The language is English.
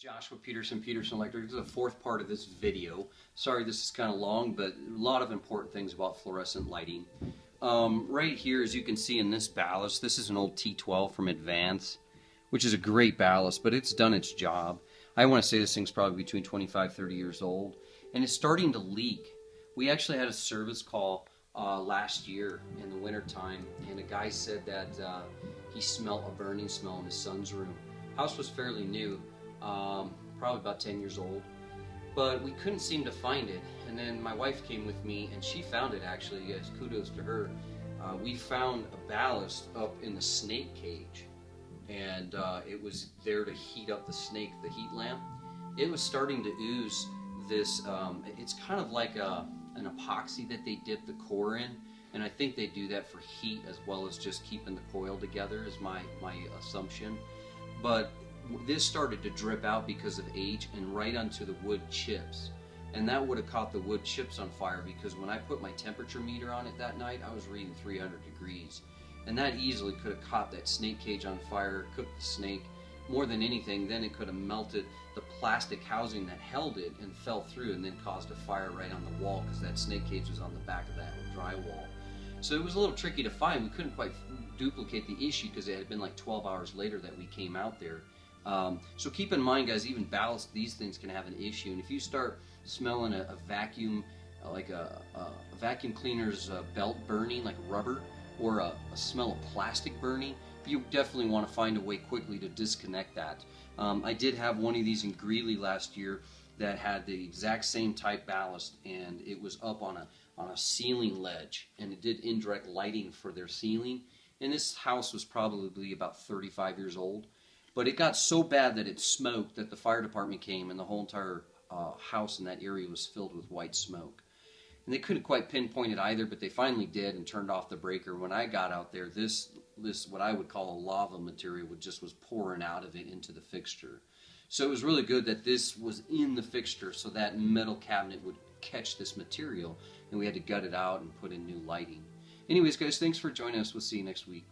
Joshua Peterson, Peterson Electric. This is the fourth part of this video. Sorry this is kind of long, but a lot of important things about fluorescent lighting. Right here, as you can see in this ballast, this is an old T12 from Advance, which is a great ballast, but it's done its job. I want to say this thing's probably between 25, 30 years old, and it's starting to leak. We actually had a service call last year in the winter time, and a guy said that he smelled a burning smell in his son's room. House was fairly new, probably about 10 years old, but we couldn't seem to find it. And then my wife came with me, and she found it actually. Yes, kudos to her. We found a ballast up in the snake cage, and it was there to heat up the snake, the heat lamp. It was starting to ooze this, it's kind of like an epoxy that they dip the core in, and I think they do that for heat as well as just keeping the coil together is my assumption. But this started to drip out because of age and right onto the wood chips, and that would have caught the wood chips on fire, because when I put my temperature meter on it that night, I was reading 300 degrees, and that easily could have caught that snake cage on fire, cooked the snake. More than anything, then it could have melted the plastic housing that held it and fell through, and then caused a fire right on the wall, because that snake cage was on the back of that drywall. So it was a little tricky to find. We couldn't quite duplicate the issue because it had been like 12 hours later that we came out there. So keep in mind, guys, even ballast, these things can have an issue. And if you start smelling a vacuum, like a vacuum cleaner's belt burning, like rubber, or a smell of plastic burning, you definitely want to find a way quickly to disconnect that. I did have one of these in Greeley last year that had the exact same type ballast, and it was up on a ceiling ledge, and it did indirect lighting for their ceiling. And this house was probably about 35 years old. But it got so bad that it smoked that the fire department came, and the whole entire house in that area was filled with white smoke. And they couldn't quite pinpoint it either, but they finally did and turned off the breaker. When I got out there, this what I would call a lava material just was pouring out of it into the fixture. So it was really good that this was in the fixture, so that metal cabinet would catch this material, and we had to gut it out and put in new lighting. Anyways, guys, thanks for joining us. We'll see you next week.